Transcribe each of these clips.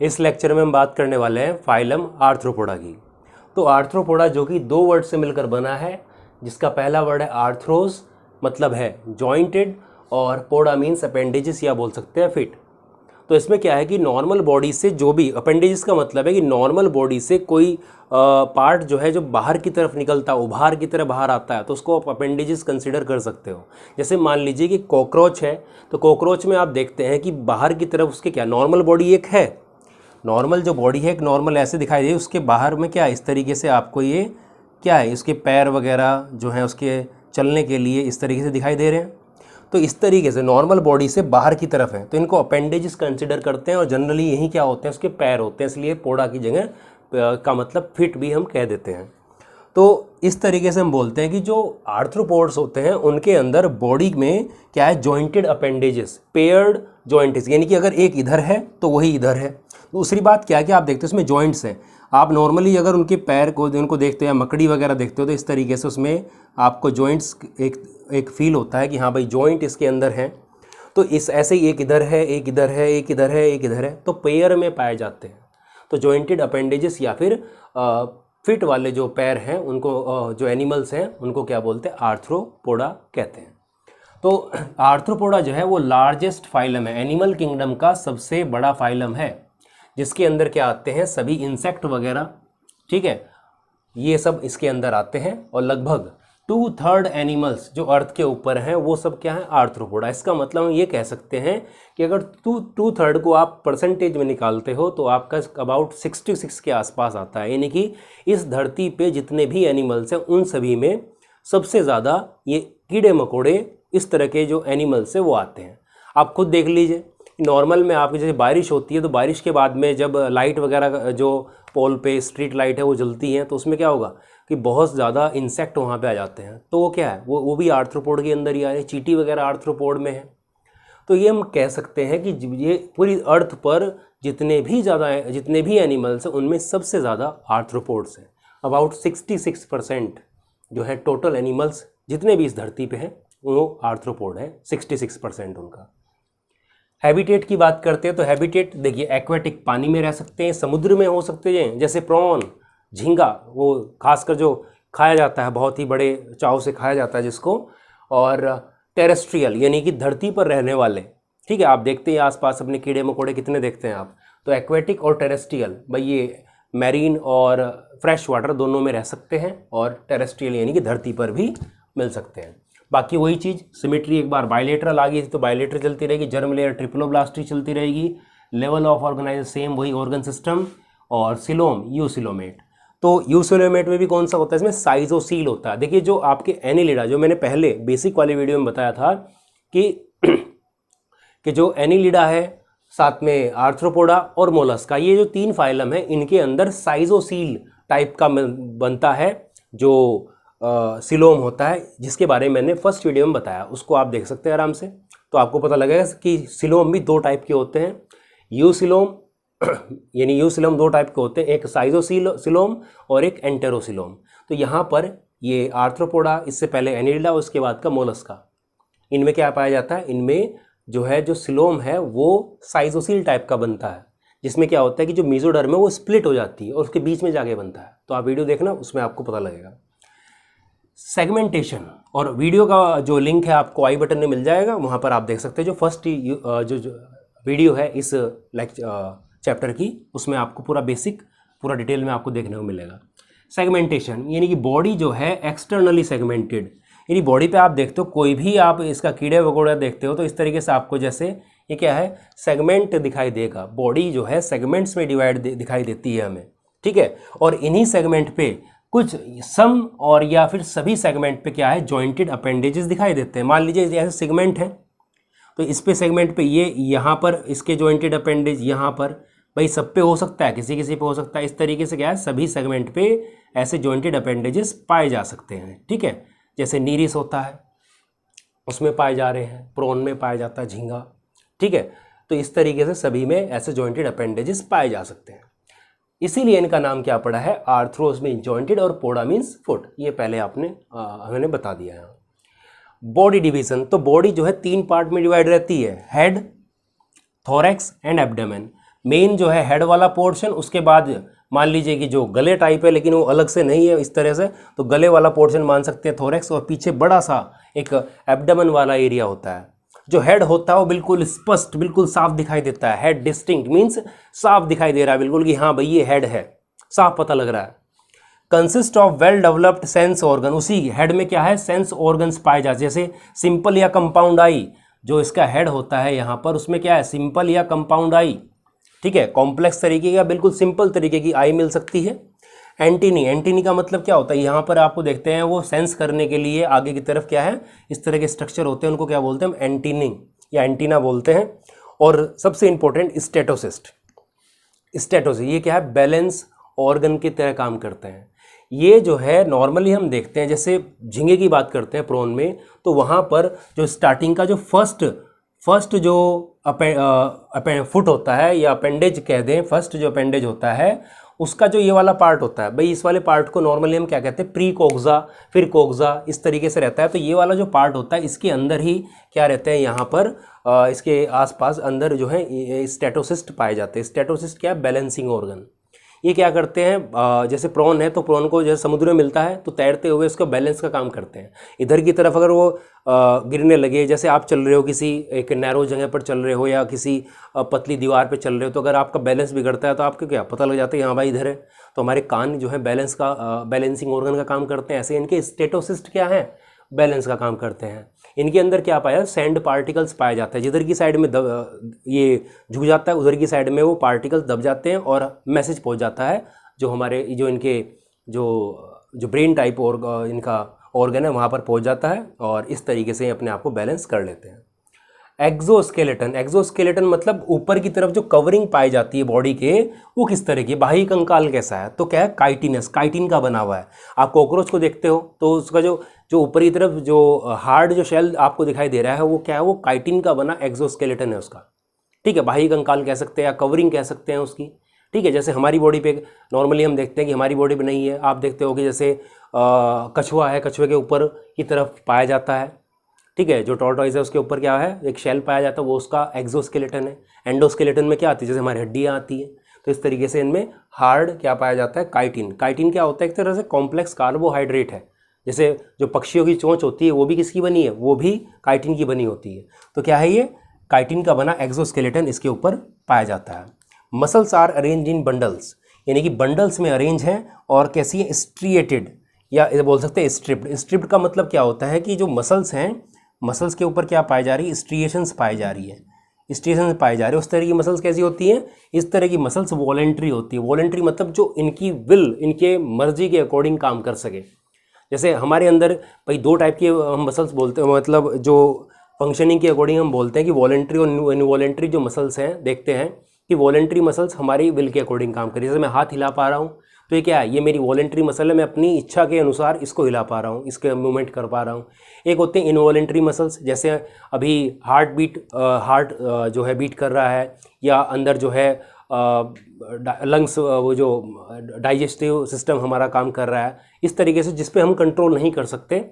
इस लेक्चर में हम बात करने वाले हैं फाइलम आर्थ्रोपोडा की। तो आर्थ्रोपोडा जो कि दो वर्ड से मिलकर बना है, जिसका पहला वर्ड है आर्थ्रोस, मतलब है जॉइंटेड, और पोडा मीन्स अपेंडेजेस या बोल सकते हैं फिट। तो इसमें क्या है कि नॉर्मल बॉडी से जो भी अपेंडेजेस का मतलब है कि नॉर्मल बॉडी से कोई पार्ट जो है जो बाहर की तरफ निकलता है, उभार की तरह बाहर आता है, तो उसको आप अपेंडेजेस कंसिडर कर सकते हो। जैसे मान लीजिए कि कॉकरोच है, तो कॉकरोच में आप देखते हैं कि बाहर की तरफ उसके क्या नॉर्मल बॉडी एक है, नॉर्मल जो बॉडी है एक नॉर्मल ऐसे दिखाई दे, उसके बाहर में क्या इस तरीके से आपको ये क्या है, इसके पैर वगैरह जो है उसके चलने के लिए इस तरीके से दिखाई दे रहे हैं। तो इस तरीके से नॉर्मल बॉडी से बाहर की तरफ है, तो इनको अपेंडेजेस कंसिडर करते हैं, और जनरली यही क्या होते हैं, उसके पैर होते हैं, इसलिए पोडा की जगह का मतलब फिट भी हम कह देते हैं। तो इस तरीके से हम बोलते हैं कि जो आर्थ्रोपोड्स होते हैं उनके अंदर बॉडी में क्या है, जॉइंटेड अपेंडेजेस, पेयर्ड जॉइंट्स, यानी कि अगर एक इधर है तो वही इधर है। दूसरी बात क्या है कि आप देखते हो उसमें जॉइंट्स हैं। आप नॉर्मली अगर उनके पैर को उनको देखते हो या मकड़ी वगैरह देखते हो, तो इस तरीके से उसमें आपको जॉइंट्स एक फील होता है कि हाँ भाई जॉइंट इसके अंदर है। तो इस ऐसे ही एक इधर है, एक इधर है, एक इधर है, एक इधर है, तो पेयर में पाए जाते हैं। तो जॉइंटेड अपेंडेजेस या फिर फिट वाले जो पैर हैं उनको जो एनिमल्स हैं उनको क्या बोलते हैं, आर्थ्रोपोडा कहते हैं। तो आर्थ्रोपोडा जो है वो लार्जेस्ट फाइलम है, एनिमल किंगडम का सबसे बड़ा फाइलम है, जिसके अंदर क्या आते हैं, सभी इंसेक्ट वगैरह, ठीक है, ये सब इसके अंदर आते हैं। और लगभग 2/3 एनिमल्स जो अर्थ के ऊपर हैं वो सब क्या है, आर्थ्रोपोडा। इसका मतलब हम ये कह सकते हैं कि अगर 2/3 को आप परसेंटेज में निकालते हो तो आपका अबाउट 66 के आसपास आता है, यानी कि इस धरती पे जितने भी एनिमल्स हैं उन सभी में सबसे ज़्यादा ये कीड़े मकोड़े इस तरह के जो एनिमल्स हैं वो आते हैं। आप खुद देख लीजिए, नॉर्मल में आपकी जैसे बारिश होती है तो बारिश के बाद में जब लाइट वगैरह जो पोल पे स्ट्रीट लाइट है वो जलती हैं, तो उसमें क्या होगा कि बहुत ज़्यादा इंसेक्ट वहाँ पे आ जाते हैं। तो वो क्या है, वो भी आर्थ्रोपोड के अंदर ही आ रहे हैं, चींटी वगैरह आर्थ्रोपोड में है। तो ये हम कह सकते हैं कि ये पूरी अर्थ पर जितने भी एनिमल्स हैं उनमें सबसे ज़्यादा आर्थ्रोपोड्स हैं। अबाउट 66% जो है टोटल एनिमल्स जितने भी इस धरती पे हैं वो आर्थ्रोपोड है, 66% उनका। हैबिटेट की बात करते हैं तो हैबिटेट देखिए, एक्वेटिक पानी में रह सकते हैं, समुद्र में हो सकते हैं, जैसे प्रॉन, झींगा, वो खासकर जो खाया जाता है, बहुत ही बड़े चाव से खाया जाता है जिसको। और टेरेस्ट्रियल यानी कि धरती पर रहने वाले, ठीक है, आप देखते हैं आसपास अपने कीड़े मकोड़े कितने देखते हैं आप। तो एक्वेटिक और टेरेस्ट्रियल भाई ये मैरीन और फ्रेश वाटर दोनों में रह सकते हैं, और टेरेस्ट्रियल यानी कि धरती पर भी मिल सकते हैं। बाकी वही चीज़, सिमेट्री एक बार बायलेटरल आ गई थी तो बायलेटरल चलती रहेगी, जर्म लेयर ट्रिप्लोब्लास्टी चलती रहेगी, लेवल ऑफ ऑर्गेनाइजेशन सेम वही ऑर्गन सिस्टम, और सिलोम यूसिलोमेट। तो यूसिलोमेट में भी कौन सा होता है, इसमें साइजोसील होता है। देखिए जो आपके एनिलिडा, जो मैंने पहले बेसिक वाली वीडियो में बताया था कि जो एनिलिडा है, साथ में आर्थ्रोपोडा और मोलस्का, ये जो 3 फाइलम है इनके अंदर साइजोसील टाइप का बनता है जो सिलोम होता है, जिसके बारे में मैंने फर्स्ट वीडियो में बताया, उसको आप देख सकते हैं आराम से। तो आपको पता लगेगा कि सिलोम भी 2 टाइप के होते हैं, यूसिलोम यानी यूसिलोम 2 टाइप के होते हैं, एक साइजोसिलोम और एक एंटेरोसिलोम। तो यहाँ पर ये आर्थ्रोपोडा, इससे पहले एनिलिडा, उसके बाद का मोलस्का, इनमें क्या पाया जाता है, इनमें जो है जो सिलोम है वो साइजोसील टाइप का बनता है, जिसमें क्या होता है कि जो मेसोडर्म है वो स्प्लिट हो जाती है और उसके बीच में जाके बनता है। तो आप वीडियो देखना, उसमें आपको पता लगेगा। सेगमेंटेशन और वीडियो का जो लिंक है आपको आई बटन में मिल जाएगा, वहाँ पर आप देख सकते हैं। जो फर्स्ट जो वीडियो है इस चैप्टर की, उसमें आपको पूरा बेसिक पूरा डिटेल में आपको देखने को मिलेगा। सेगमेंटेशन यानी कि बॉडी जो है एक्सटर्नली सेगमेंटेड, यानी बॉडी पे आप देखते हो कोई भी आप इसका कीड़े वगैरह देखते हो तो इस तरीके से आपको जैसे ये क्या है, सेगमेंट दिखाई देगा। बॉडी जो है सेगमेंट्स में डिवाइड दिखाई देती है हमें, ठीक है। और इन्हीं सेगमेंट पे कुछ सम और या फिर सभी सेगमेंट पे क्या है, जॉइंटेड अपेंडेजेस दिखाई देते हैं। मान लीजिए जैसे सेगमेंट है तो इस पे सेगमेंट पे ये यहाँ पर इसके जॉइंटेड अपेंडेज यहाँ पर, भाई सब पे हो सकता है, किसी किसी पे हो सकता है। इस तरीके से क्या है, सभी सेगमेंट पे ऐसे जॉइंटेड अपेंडेजेस पाए जा सकते हैं, ठीक है। जैसे नीरिस होता है उसमें पाए जा रहे हैं, प्रोन में पाया जाता है झींगा, ठीक है। तो इस तरीके से सभी में ऐसे जॉइंटेड अपेंडेजेस पाए जा सकते हैं, इसीलिए इनका नाम क्या पड़ा है, आर्थ्रोस मीन जॉइंटेड और पोडा मीन्स फुट। ये पहले हमने बता दिया है। बॉडी डिवीजन, तो बॉडी जो है 3 पार्ट में डिवाइड रहती है, head, thorax and abdomen. Main जो है हेड वाला पोर्शन, उसके बाद मान लीजिए कि जो गले टाइप है लेकिन वो अलग से नहीं है इस तरह से, तो गले वाला पोर्शन मान सकते हैं थोरेक्स, और पीछे बड़ा सा एक एब्डोमेन वाला एरिया होता है। जो हेड होता है वो बिल्कुल स्पष्ट, बिल्कुल साफ दिखाई देता है। हेड डिस्टिंक्ट मीन्स साफ दिखाई दे रहा है बिल्कुल कि हाँ भाई ये हेड है, साफ पता लग रहा है। Consist of well developed sense organ, उसी हेड में क्या है, सेंस ऑर्गन्स पाए जाते हैं। जैसे सिंपल या कंपाउंड आई, जो इसका हेड होता है यहाँ पर, उसमें क्या है, सिंपल या कंपाउंड आई, ठीक है। कॉम्प्लेक्स तरीके का, बिल्कुल सिंपल तरीके की आई मिल सकती है। एंटीनी, एंटीनी का मतलब क्या होता है, यहाँ पर आपको देखते हैं वो सेंस करने के लिए आगे की तरफ क्या है, इस तरह के स्ट्रक्चर होते हैं, उनको क्या बोलते हैं, एंटीनी या एंटीना बोलते हैं। और सबसे इंपॉर्टेंट स्टेटोसिस्ट, स्टेटोसिस्ट ये क्या है, बैलेंस ऑर्गन की तरह काम करते हैं। ये जो है नॉर्मली हम देखते हैं, जैसे झींगे की बात करते हैं प्रोन में, तो वहाँ पर जो स्टार्टिंग का जो फर्स्ट जो फुट होता है या अपेंडेज कह दें, फर्स्ट जो अपेंडेज होता है उसका जो ये वाला पार्ट होता है, भाई इस वाले पार्ट को नॉर्मली हम क्या कहते हैं, प्री कोक्सा, फिर कोक्सा, इस तरीके से रहता है। तो ये वाला जो पार्ट होता है इसके अंदर ही क्या रहते हैं, यहाँ पर इसके आसपास अंदर जो है स्टेटोसिस्ट पाए जाते हैं। स्टेटोसिस्ट क्या है, बैलेंसिंग ऑर्गन। ये क्या करते हैं, जैसे प्रॉन है तो प्रॉन को जैसे समुद्र में मिलता है तो तैरते हुए उसका बैलेंस का काम करते हैं। इधर की तरफ अगर वो गिरने लगे, जैसे आप चल रहे हो किसी एक नैरो जगह पर चल रहे हो या किसी पतली दीवार पे चल रहे हो, तो अगर आपका बैलेंस बिगड़ता है तो आपको क्या पता लग जाता है हाँ भाई इधर है। तो हमारे कान जो है बैलेंस का बैलेंसिंग ऑर्गन का काम करते हैं। ऐसे इनके स्टेटोसिस्ट क्या है, बैलेंस का काम करते हैं। इनके अंदर क्या पाया, सैंड पार्टिकल्स पाया जाता है। जिधर की साइड में ये झुक जाता है उधर की साइड में वो पार्टिकल्स दब जाते हैं और मैसेज पहुंच जाता है जो हमारे जो इनके जो ब्रेन टाइप और इनका ऑर्गन है वहाँ पर पहुंच जाता है, और इस तरीके से अपने आप को बैलेंस कर लेते हैं। एक्सोस्केलेटन, एक्सोस्केलेटन मतलब ऊपर की तरफ जो कवरिंग पाई जाती है बॉडी के, वो किस तरह की, बाह्य कंकाल कैसा है, तो क्या है, काइटिनस, काइटिन का बना हुआ है। आप कॉकरोच को देखते हो तो उसका जो ऊपरी तरफ जो हार्ड जो शेल आपको दिखाई दे रहा है वो क्या है, वो काइटिन का बना एक्सोस्केलेटन है उसका, ठीक है। बाह्य कंकाल कह सकते हैं या कवरिंग कह सकते हैं उसकी, ठीक है। जैसे हमारी बॉडी पे नॉर्मली हम देखते हैं कि हमारी बॉडी पे नहीं है, आप देखते हो कि जैसे कछुआ है, कछुए के ऊपर की तरफ पाया जाता है, ठीक है। जो टॉर्टोइज है उसके ऊपर क्या है, एक शेल पाया जाता है, वो उसका एक्सोस्केलेटन है। एंडोस्केलेटन में क्या आती है, जैसे हमारी हड्डियाँ आती है, तो इस तरीके से इनमें हार्ड क्या पाया जाता है, काइटिन। काइटिन क्या होता है, एक तरह से कॉम्प्लेक्स कार्बोहाइड्रेट है। जैसे जो पक्षियों की चोंच होती है वो भी किसकी बनी है, वो भी काइटिन की बनी होती है। तो क्या है, ये काइटिन का बना एक्सोस्केलेटन इसके ऊपर पाया जाता है। Muscles are arrange in bundles, यानी कि बंडल्स में अरेंज हैं, और कैसी है, स्ट्रिएटेड या बोल सकते हैं स्ट्रिप्ड। स्ट्रिप्ड का मतलब क्या होता है कि जो मसल्स हैं, मसल्स के ऊपर क्या पाई जा रही है, स्ट्रिएशंस पाई जा रही है, स्ट्रिएशंस पाई जा रही है। उस तरह की मसल्स कैसी होती हैं, इस तरह की मसल्स वॉलेंट्री होती है। वॉलेंट्री मतलब जो इनकी विल, इनके मर्जी के अकॉर्डिंग काम कर सके। जैसे हमारे अंदर भाई दो टाइप के हम मसल्स बोलते हैं, मतलब जो फंक्शनिंग के अकॉर्डिंग हम बोलते हैं कि वॉलेंट्री और इनवॉलेंट्री जो मसल्स हैं, देखते हैं कि वॉलेंट्री मसल्स हमारी विल के अकॉर्डिंग काम करें। जैसे मैं हाथ हिला पा रहा हूँ तो ये क्या है, ये मेरी वॉलेंट्री मसल है, मैं अपनी इच्छा के अनुसार इसको हिला पा रहा हूँ, इसके मूवमेंट कर पा रहा हूँ। एक होते हैं इनवॉलेंट्री मसल्स, जैसे अभी हार्ट जो है बीट कर रहा है, या अंदर जो है लंग्स, वो जो डाइजेस्टिव सिस्टम हमारा काम कर रहा है, इस तरीके से जिस पे हम कंट्रोल नहीं कर सकते,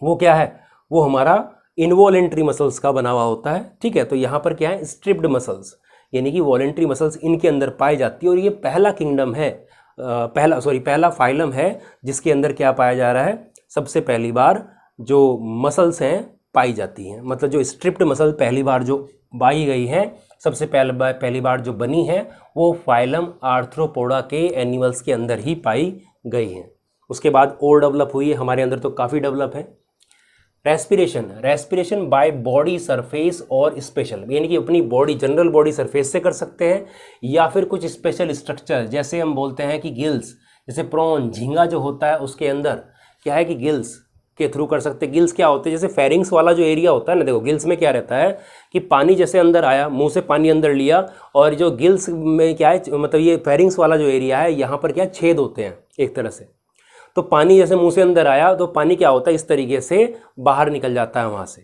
वो क्या है, वो हमारा इनवॉलेंट्री मसल्स का बना हुआ होता है, ठीक है। तो यहाँ पर क्या है, स्ट्रिप्ड मसल्स, यानी कि वॉलेंट्री मसल्स इनके अंदर पाई जाती है। और ये पहला किंगडम है, पहला फाइलम है जिसके अंदर क्या पाया जा रहा है, सबसे पहली बार जो मसल्स हैं पाई जाती हैं। मतलब जो स्ट्रिप्ड मसल पहली बार जो पाई गई है, सबसे पहली बार जो बनी है, वो फाइलम आर्थ्रोपोडा के एनिमल्स के अंदर ही पाई गई है। उसके बाद और डेवलप हुई है, हमारे अंदर तो काफ़ी डेवलप है। रेस्पिरेशन बाय बॉडी सरफेस और स्पेशल, यानी कि अपनी बॉडी, जनरल बॉडी सरफेस से कर सकते हैं, या फिर कुछ स्पेशल स्ट्रक्चर, जैसे हम बोलते हैं कि गिल्स, जैसे प्रॉन, झींगा जो होता है उसके अंदर क्या है कि गिल्स के थ्रू कर सकते हैं। गिल्स क्या होते हैं, जैसे फेरिंग्स वाला जो एरिया होता है ना, देखो गिल्स में क्या रहता है कि पानी जैसे अंदर आया, मुंह से पानी अंदर लिया, और जो गिल्स में क्या है, मतलब ये फेरिंग्स वाला जो एरिया है, यहाँ पर क्या छेद होते हैं एक तरह से। तो पानी जैसे मुंह से अंदर आया तो पानी क्या होता है, इस तरीके से बाहर निकल जाता है वहाँ से,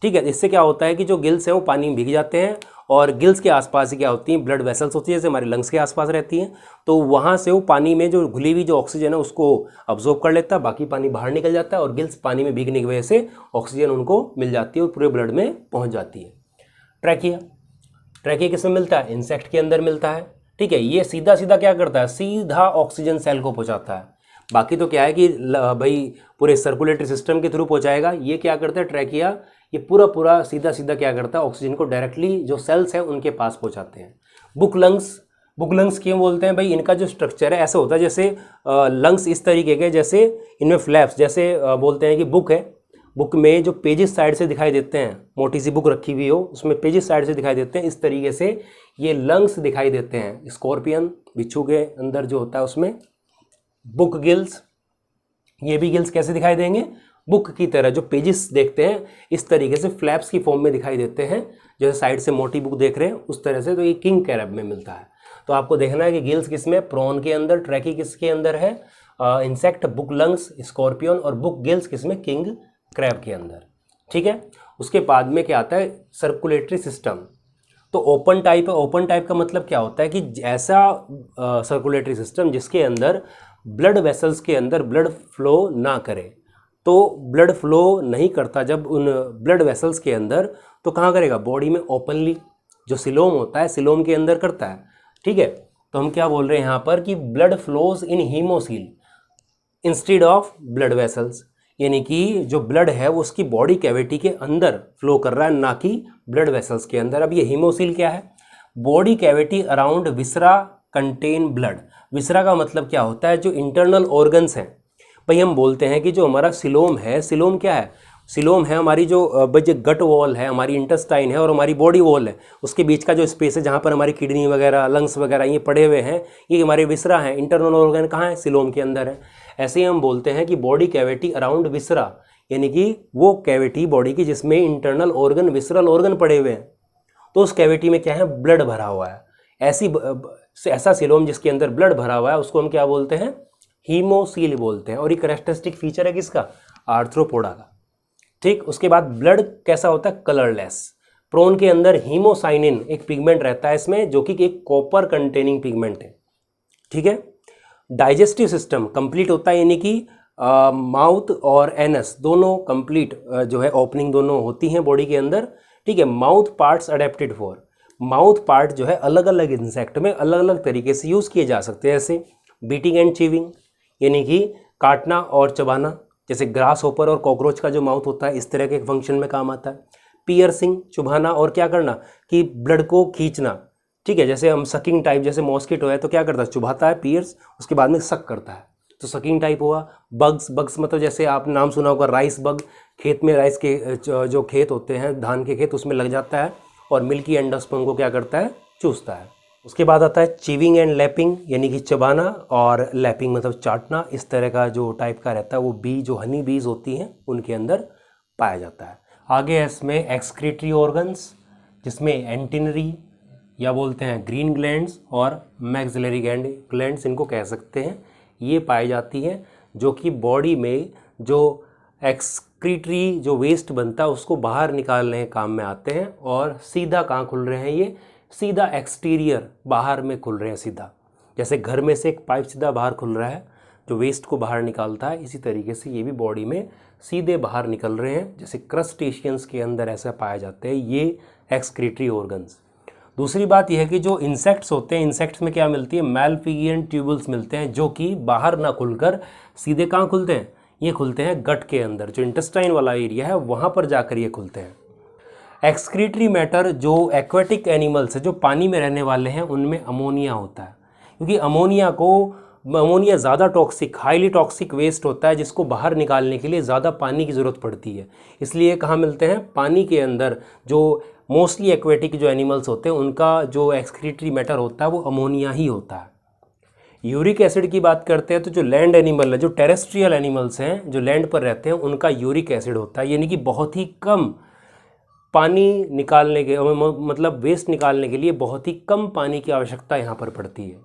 ठीक है। इससे क्या होता है कि जो गिल्स हैं वो पानी में भीग जाते हैं, और गिल्स के आसपास क्या होती हैं, ब्लड वेसल्स होती है, जैसे हमारे लंग्स के आसपास रहती हैं। तो वहाँ से वो पानी में जो घुली हुई जो ऑक्सीजन है उसको अब्जॉर्ब कर लेता है, बाकी पानी बाहर निकल जाता है, और गिल्स पानी में भीगने की वजह से ऑक्सीजन उनको मिल जाती है और पूरे ब्लड में पहुँच जाती है। ट्रैकिया किसमें मिलता है? इंसेक्ट के अंदर मिलता है। ठीक है, ये सीधा सीधा क्या करता है? सीधा ऑक्सीजन सेल को पहुंचाता है। बाकी तो क्या है कि भाई पूरे सर्कुलेटरी सिस्टम के थ्रू पहुंचाएगा, ये क्या करता है ट्रैकिया, ये पूरा पूरा सीधा सीधा क्या करता है? ऑक्सीजन को डायरेक्टली जो सेल्स हैं उनके पास पहुंचाते हैं। बुक लंग्स क्यों बोलते हैं भाई? इनका जो स्ट्रक्चर है ऐसा होता है जैसे लंग्स इस तरीके के, जैसे इनमें फ्लैप्स, जैसे बोलते हैं कि बुक है, बुक में जो पेजेस साइड से दिखाई देते हैं, मोटी सी बुक रखी हुई हो उसमें पेजेस साइड से दिखाई देते हैं, इस तरीके से ये लंग्स दिखाई देते हैं। स्कॉर्पियन बिच्छू के अंदर जो होता है उसमें बुक गिल्स, ये भी गिल्स कैसे दिखाई देंगे? बुक की तरह जो पेजेस देखते हैं इस तरीके से फ्लैप्स की फॉर्म में दिखाई देते हैं, जैसे साइड से मोटी बुक देख रहे हैं उस तरह से। तो ये किंग कैरब में मिलता है। तो आपको देखना है कि गिल्स किसमें? प्रॉन के अंदर। ट्रैकी किसके अंदर है? इंसेक्ट, बुक लंग्स, स्कॉर्पियन, और बुक गिल्स किसमें? किंग क्रैब के अंदर। ठीक है, उसके बाद में क्या आता है? Circulatory system. तो ओपन टाइप है। ओपन टाइप का मतलब क्या होता है कि ऐसा सर्कुलेटरी सिस्टम जिसके अंदर ब्लड वेसल्स के अंदर ब्लड फ्लो ना करे। तो ब्लड फ्लो नहीं करता जब उन ब्लड वेसल्स के अंदर, तो कहाँ करेगा? बॉडी में ओपनली, जो सिलोम होता है सिलोम के अंदर करता है। ठीक है, तो हम क्या बोल रहे हैं यहाँ पर कि blood flows in haemocoel instead of blood vessels, यानी कि जो ब्लड है वो उसकी बॉडी कैविटी के अंदर फ्लो कर रहा है, ना कि ब्लड वेसल्स के अंदर। अब ये हीमोसील क्या है? बॉडी कैविटी अराउंड विसरा कंटेन ब्लड। विसरा का मतलब क्या होता है? जो इंटरनल ऑर्गन्स हैं। भाई हम बोलते हैं कि जो हमारा सिलोम है, सिलोम क्या है? सिलोम है हमारी जो गट वॉल है, हमारी इंटेस्टाइन है और हमारी बॉडी वॉल है, उसके बीच का जो स्पेस है जहाँ पर हमारी किडनी वगैरह, लंग्स वगैरह ये पड़े हुए हैं, ये हमारे विसरा हैं। इंटरनल ऑर्गन कहाँ है? सिलोम के अंदर है। ऐसे ही हम बोलते हैं कि बॉडी कैविटी अराउंड विसरा, यानी कि वो कैविटी बॉडी की जिसमें इंटरनल ऑर्गन, विसरल ऑर्गन पड़े हुए हैं, तो उस कैविटी में क्या है? ब्लड भरा हुआ है। ऐसा सिलोम जिसके अंदर ब्लड भरा हुआ है उसको हम क्या बोलते हैं? हीमोसील बोलते हैं। और ये कैरेक्टरिस्टिक फीचर है किसका? आर्थ्रोपोडा का। ठीक, उसके बाद ब्लड कैसा होता है? कलरलेस। प्रोन के अंदर हीमोसाइनिन एक पिगमेंट रहता है इसमें, जो कि एक कॉपर कंटेनिंग पिगमेंट है। ठीक है, डाइजेस्टिव सिस्टम कंप्लीट होता है, यानी कि माउथ और एनस दोनों कंप्लीट जो है ओपनिंग दोनों होती हैं बॉडी के अंदर। ठीक है, mouth parts adapted for, mouth part जो है अलग अलग इंसेक्ट में अलग अलग तरीके से यूज़ किए जा सकते हैं। जैसे बीटिंग एंड चीविंग, यानी कि काटना और चबाना, जैसे ग्रास होपर और कॉकरोच का जो माउथ होता है इस तरह के फंक्शन में काम आता है। पियर्सिंग, चुभाना, और क्या करना कि ब्लड को खींचना। ठीक है, जैसे हम सकिंग टाइप, जैसे मॉस्किटो है तो क्या करता है? चुभाता है, पियर्स, उसके बाद में सक करता है, तो सकिंग टाइप हुआ। बग्स मतलब जैसे आप नाम सुना होगा राइस बग, खेत में राइस के जो खेत होते हैं धान के खेत उसमें लग जाता है और मिल्की एंडोस्पर्म को क्या करता है? चूसता है। उसके बाद आता है चीविंग एंड लैपिंग, यानी कि चबाना, और लैपिंग मतलब चाटना। इस तरह का जो टाइप का रहता है वो बी, जो हनी बीज होती हैं उनके अंदर पाया जाता है। आगे है इसमें एक्सक्रीटरी ऑर्गन्स, जिसमें एंटिनरी या बोलते हैं ग्रीन ग्लैंड्स और मैक्सिलरी ग्लैंड्स इनको कह सकते हैं, ये पाई जाती हैं, जो कि बॉडी में जो एक्सक्रीटरी जो वेस्ट बनता है उसको बाहर निकालने के काम में आते हैं। और सीधा कहाँ खुल रहे हैं? ये सीधा एक्सटीरियर बाहर में खुल रहे हैं सीधा, जैसे घर में से एक पाइप सीधा बाहर खुल रहा है जो वेस्ट को बाहर निकालता है, इसी तरीके से ये भी बॉडी में सीधे बाहर निकल रहे हैं, जैसे क्रस्टेशियंस के अंदर ऐसा पाए जाते हैं ये एक्सक्रीटरी ऑर्गन्स। दूसरी बात यह है कि जो इंसेक्ट्स होते हैं, इंसेक्ट्स में क्या मिलती है? मैलफिगियन ट्यूबल्स मिलते हैं, जो कि बाहर ना खुलकर सीधे कहाँ खुलते हैं? ये खुलते हैं गट के अंदर, जो इंटेस्टाइन वाला एरिया है वहाँ पर जाकर ये खुलते हैं। एक्सक्रीटरी मैटर जो एक्वेटिक एनिमल्स है, जो पानी में रहने वाले हैं, उनमें अमोनिया होता है, क्योंकि अमोनिया ज़्यादा टॉक्सिक, हाईली टॉक्सिक वेस्ट होता है, जिसको बाहर निकालने के लिए ज़्यादा पानी की ज़रूरत पड़ती है। इसलिए कहाँ मिलते हैं? पानी के अंदर। जो मोस्टली एक्वेटिक जो एनिमल्स होते हैं उनका जो एक्सक्रीटरी मैटर होता है वो अमोनिया ही होता है। यूरिक एसिड की बात करते हैं तो जो लैंड एनिमल है, जो टेरेस्ट्रियल एनिमल्स हैं, जो लैंड पर रहते हैं, उनका यूरिक एसिड होता है, यानी कि बहुत ही कम पानी निकालने के मतलब वेस्ट निकालने के लिए बहुत ही कम पानी की आवश्यकता यहाँ पर पड़ती है।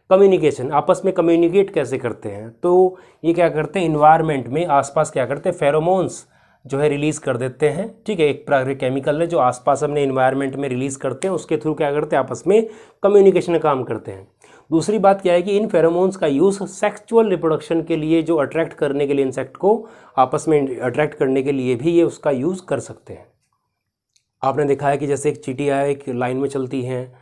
कम्युनिकेशन, आपस में कम्युनिकेट कैसे करते हैं? तो ये क्या करते हैं? इन्वायरमेंट में आसपास क्या करते हैं? फेरोमोन्स जो है रिलीज़ कर देते हैं। ठीक है, एक प्राकृतिक केमिकल है जो आसपास अपने इन्वायरमेंट में रिलीज़ करते हैं, उसके थ्रू क्या करते हैं? आपस में कम्युनिकेशन का काम करते हैं। दूसरी बात क्या है कि इन फेरोमोन्स का यूज़ सेक्सुअल रिप्रोडक्शन के लिए, जो अट्रैक्ट करने के लिए, इंसेक्ट को आपस में अट्रैक्ट करने के लिए भी ये उसका यूज़ कर सकते हैं। आपने देखा है कि जैसे एक चींटियाँ एक लाइन में चलती हैं,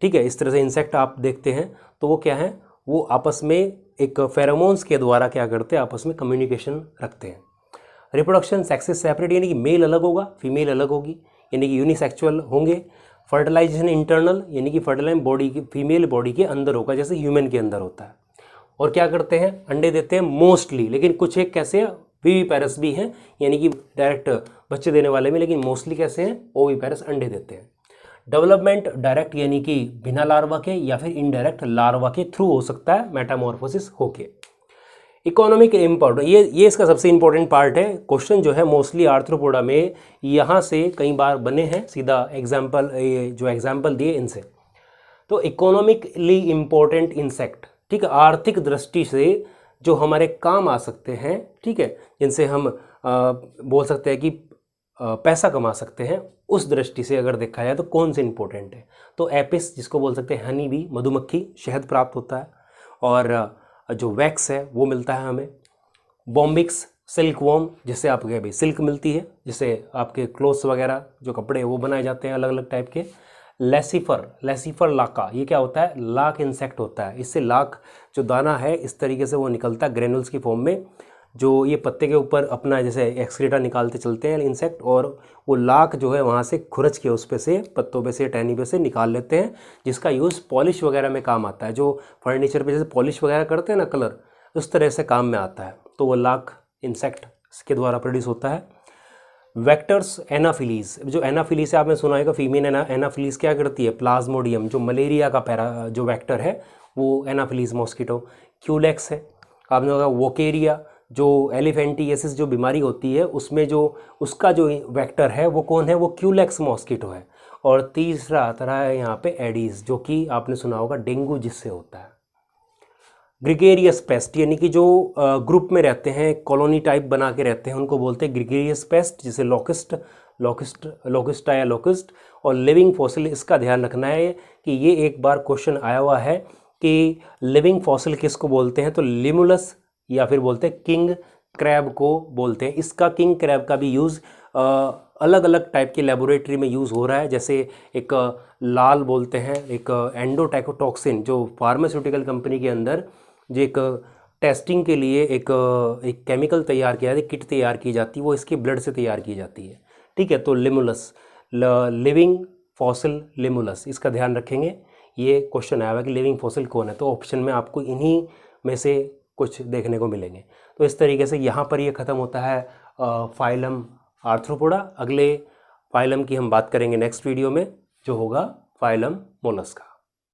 ठीक है, इस तरह से इंसेक्ट आप देखते हैं, तो वो क्या है, वो आपस में एक फेरोमोन्स के द्वारा क्या करते हैं, आपस में कम्युनिकेशन रखते हैं। रिप्रोडक्शन सेक्सेस सेपरेट, यानी कि मेल अलग होगा, फीमेल अलग होगी, यानी कि यूनिसेक्सुअल होंगे। फर्टिलाइजेशन इंटरनल, यानी कि फर्टिलाइजेशन बॉडी की, फीमेल बॉडी के अंदर होगा, जैसे ह्यूमन के अंदर होता है। और क्या करते हैं, अंडे देते हैं मोस्टली, लेकिन कुछ एक कैसे विविपेरस भी हैं, यानी कि डायरेक्ट बच्चे देने वाले में, लेकिन मोस्टली कैसे हैं, ओविपेरस अंडे देते हैं। डेवलपमेंट डायरेक्ट यानी कि बिना लार्वा के, या फिर इनडायरेक्ट लार्वा के थ्रू हो सकता है, मेटामॉर्फोसिस होके। इकोनॉमिक इम्पोर्टेंट, ये इसका सबसे इंपॉर्टेंट पार्ट है। क्वेश्चन जो है मोस्टली आर्थ्रोपोडा में यहाँ से कई बार बने हैं, सीधा एग्जाम्पल, जो एग्जाम्पल दिए इनसे। तो इकोनॉमिकली इम्पोर्टेंट इंसेक्ट, ठीक है, आर्थिक दृष्टि से जो हमारे काम आ सकते हैं, ठीक है, जिनसे हम बोल सकते हैं कि पैसा कमा सकते हैं, उस दृष्टि से अगर देखा जाए तो कौन से इंपॉर्टेंट है, तो एपिस, जिसको बोल सकते हैं हनी बी, मधुमक्खी, शहद प्राप्त होता है, और जो वैक्स है वो मिलता है हमें। बॉम्बिक्स, सिल्क वॉर्म, जिससे आपके भाई सिल्क मिलती है, जिससे आपके क्लोथ्स वगैरह जो कपड़े वो बनाए जाते हैं अलग अलग टाइप के। लेसिफर लाका, ये क्या होता है, लाक इंसेक्ट होता है। इससे लाक जो दाना है इस तरीके से वो निकलता है ग्रेनुल्स की फॉर्म में, जो ये पत्ते के ऊपर अपना जैसे एक्सक्रीटा निकालते चलते हैं इंसेक्ट, और वो लाक जो है वहाँ से खुरच के उस पे से, पत्तों पे से, टहनी पे से निकाल लेते हैं, जिसका यूज़ पॉलिश वगैरह में काम आता है। जो फर्नीचर पे जैसे पॉलिश वगैरह करते हैं ना, कलर, उस तरह से काम में आता है। तो वो लाक इंसेक्ट के द्वारा प्रोड्यूस होता है। वेक्टर्स, एनाफिलीज, जो एनाफिलीज है आपने सुना होगा, फीमेल एनाफिलीज क्या करती है, प्लाज्मोडियम, जो मलेरिया का जो वेक्टर है वो एनाफिलीज मॉस्किटो। क्यूलेक्स है, आपने होगा वोकेरिया, जो एलिफेंटिएसिस जो बीमारी होती है उसमें जो उसका जो वेक्टर है वो कौन है, वो क्यूलेक्स मॉस्किटो है। और तीसरा तरह है यहाँ पे एडीज, जो कि आपने सुना होगा डेंगू जिससे होता है। ग्रिगेरियस पेस्ट, यानी कि जो ग्रुप में रहते हैं, कॉलोनी टाइप बना के रहते हैं, उनको बोलते हैं ग्रिगेरियस पेस्ट, जिसे लोकिस्टा या लोकिस्ट। और लिविंग फॉसिल, इसका ध्यान रखना है कि ये एक बार क्वेश्चन आया हुआ है कि लिविंग फॉसिल किसको बोलते हैं, तो लिमुलस या फिर बोलते हैं किंग क्रैब को बोलते हैं। इसका किंग क्रैब का भी यूज़ अलग अलग टाइप की लेबोरेटरी में यूज़ हो रहा है, जैसे एक लाल बोलते हैं, एक एंडोटैकोटॉक्सिन, जो फार्मास्यूटिकल कंपनी के अंदर जो एक टेस्टिंग के लिए एक केमिकल तैयार किया जाती है, किट तैयार की जाती है, वो इसके ब्लड से तैयार की जाती है, ठीक है। तो लिमुलस, लिविंग फॉसिल लिमुलस, इसका ध्यान रखेंगे। ये क्वेश्चन आया हुआ कि लिविंग फॉसिल कौन है, तो ऑप्शन में आपको इन्हीं में से कुछ देखने को मिलेंगे। तो इस तरीके से यहाँ पर ये ख़त्म होता है फाइलम आर्थ्रोपोडा। अगले फाइलम की हम बात करेंगे नेक्स्ट वीडियो में, जो होगा फाइलम मोलस्का।